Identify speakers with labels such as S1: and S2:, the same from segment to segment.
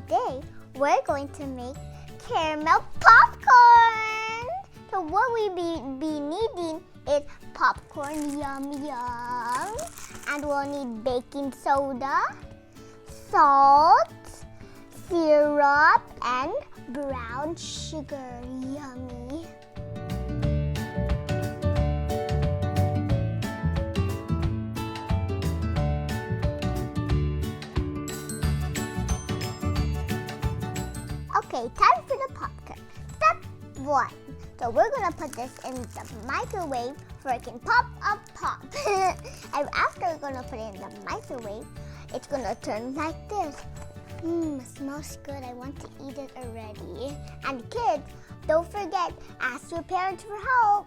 S1: today we're going to make caramel popcorn. So what we be needing is popcorn, yum yum, and we'll need baking soda, salt, syrup, and brown sugar. Yummy. Okay, time for the popcorn. Step 1. So we're gonna put this in the microwave so it can pop. And after we're gonna put it in the microwave, it's gonna turn like this. It smells good. I want to eat it already. And kids, don't forget, ask your parents for help.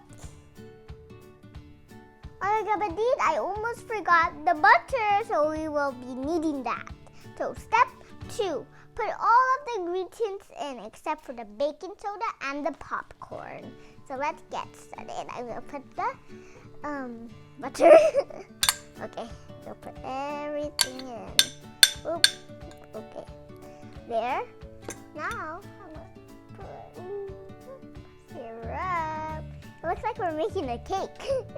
S1: Oh, Gabadid, I almost forgot the butter, so we will be needing that. So step 2. Put all of the ingredients in except for the baking soda and the popcorn. So let's get started. I will put the butter. Okay, we'll put everything in. Oop. Okay, there. Now I'm gonna put syrup. It looks like we're making a cake.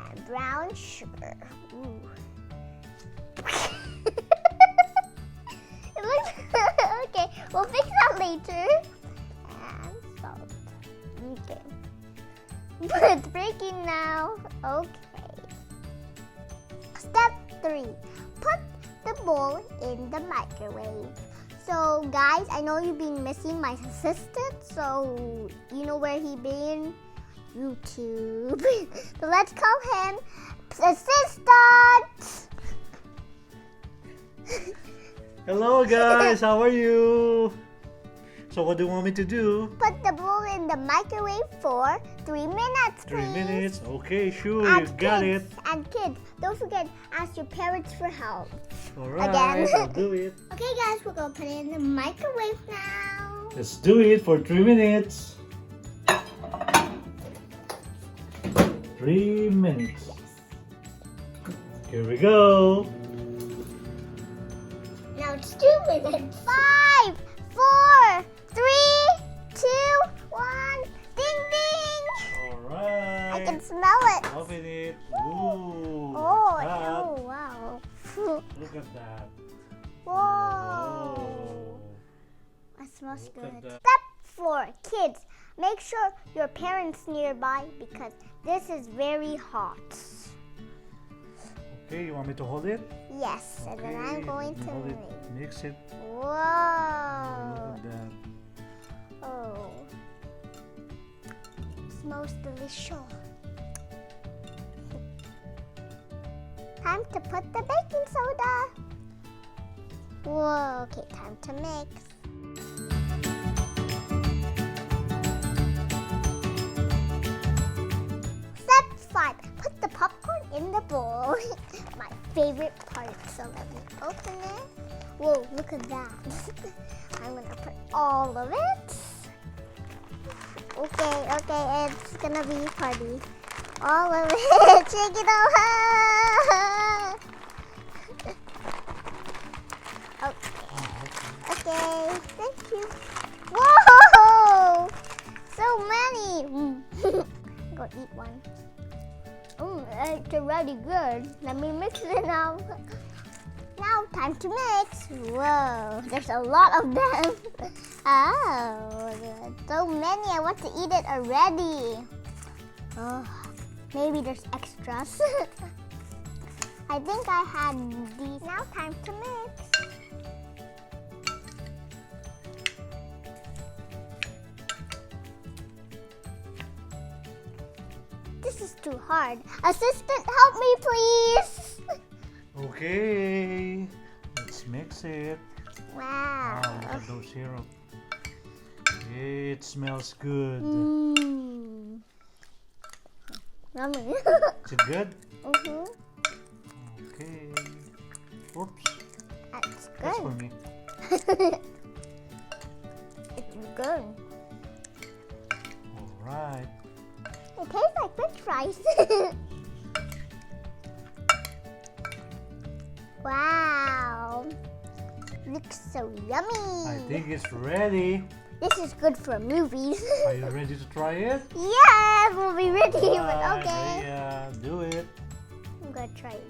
S1: And brown sugar. Ooh. It looks okay. We'll fix that later. And salt. Okay. It's breaking now. Okay. Step 3. Put the bowl in the microwave. So guys, I know you've been missing my assistant. So you know where he been? YouTube. So let's call him assistant.
S2: Hello guys, how are you? So what do you want me to do?
S1: Put the bowl in the microwave for 3 minutes, please.
S2: 3 minutes? Okay, sure,
S1: And
S2: you got it.
S1: And kids, don't forget, ask your parents for help.
S2: Alright,
S1: Again.
S2: I'll do it.
S1: Okay guys, we're going to put it in the microwave now.
S2: Let's do it for 3 minutes. 3 minutes. Here we go.
S1: Now it's 2 minutes. 5, 4, 3, 2, 1. Ding ding!
S2: Alright.
S1: I can smell it.
S2: Open it. Ooh.
S1: Oh,
S2: it's hot.
S1: oh wow.
S2: Look at that.
S1: Whoa.
S2: Oh.
S1: That smells
S2: Look at
S1: good.
S2: that.
S1: Step 4. Kids, make sure your parents nearby because this is very hot.
S2: Okay, you want me to hold it?
S1: Yes, and then I'm going to
S2: hold it.
S1: make.
S2: Mix it.
S1: Whoa.
S2: Look at that.
S1: Oh. Smells delicious. Time to put the baking soda. Whoa, okay, time to mix. Step 5. Put the popcorn in the bowl. My favorite part. So let me open it. Whoa, look at that. I'm gonna put all of it. Okay, it's gonna be party. All of it. Shake it all. Okay, thank you. Whoa! So many. Go eat one. It's already good. Let me mix it now. Now, time to mix. Whoa, there's a lot of them. Oh, so many. I want to eat it already. Oh, maybe there's extras. I think I had these. Now, time to mix. This is too hard. Assistant, help me, please.
S2: Okay, let's mix it.
S1: Wow.
S2: Wow, look at those syrup. It smells good.
S1: Yummy.
S2: Is it good?
S1: Mhm.
S2: Okay. Oops,
S1: That's
S2: that's for
S1: good.
S2: me.
S1: It's good.
S2: Alright.
S1: It tastes like French fries. Wow. looks so yummy.
S2: I think it's ready.
S1: This is good for movies.
S2: Are you ready to try it?
S1: Yes, we'll be ready, but
S2: Alright,
S1: okay.
S2: Rhea, do it.
S1: I'm gonna try it.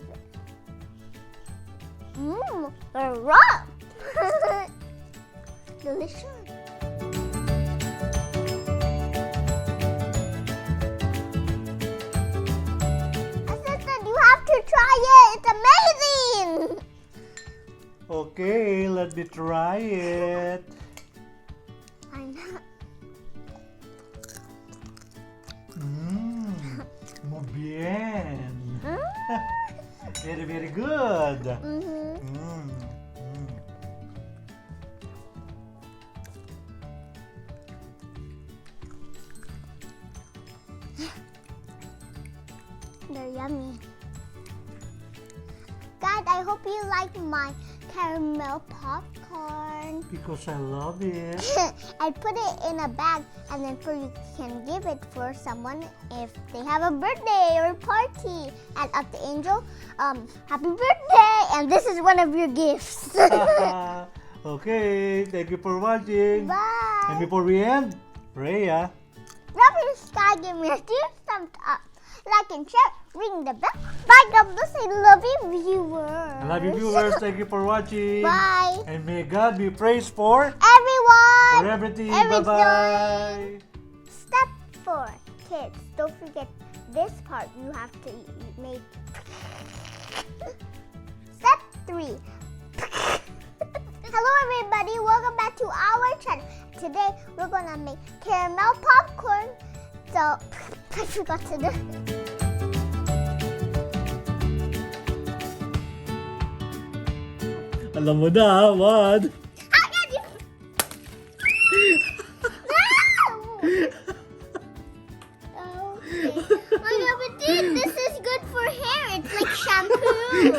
S1: Raw. Delicious. Assistant, you have to try it. It's amazing.
S2: Okay, let me try it.
S1: I know.
S2: Muy bien. Very, very good.
S1: They're yummy. Guys, I hope you like my caramel popcorn.
S2: Because I love it.
S1: I put it in a bag and then you can give it for someone if they have a birthday or party. And at the Angel, happy birthday! And this is one of your gifts.
S2: Okay, thank you for watching.
S1: Bye!
S2: And before we end, Rhea.
S1: Remember to sky, give me a thumbs up. Like and share, ring the bell. Bye, God bless. I love you, viewers.
S2: I love you viewers. Thank you for watching.
S1: Bye.
S2: And may God be praised for
S1: Everyone.
S2: everything.
S1: Everything.
S2: Bye-bye.
S1: Step 4. Kids, don't forget this part you have to make. Step 3. Hello everybody, welcome back to our channel. Today we're gonna make caramel popcorn. So I forgot to do.
S2: Alam mo na, what?
S1: How can you? No! Okay. My God, but dude, this is good for hair. It's like shampoo.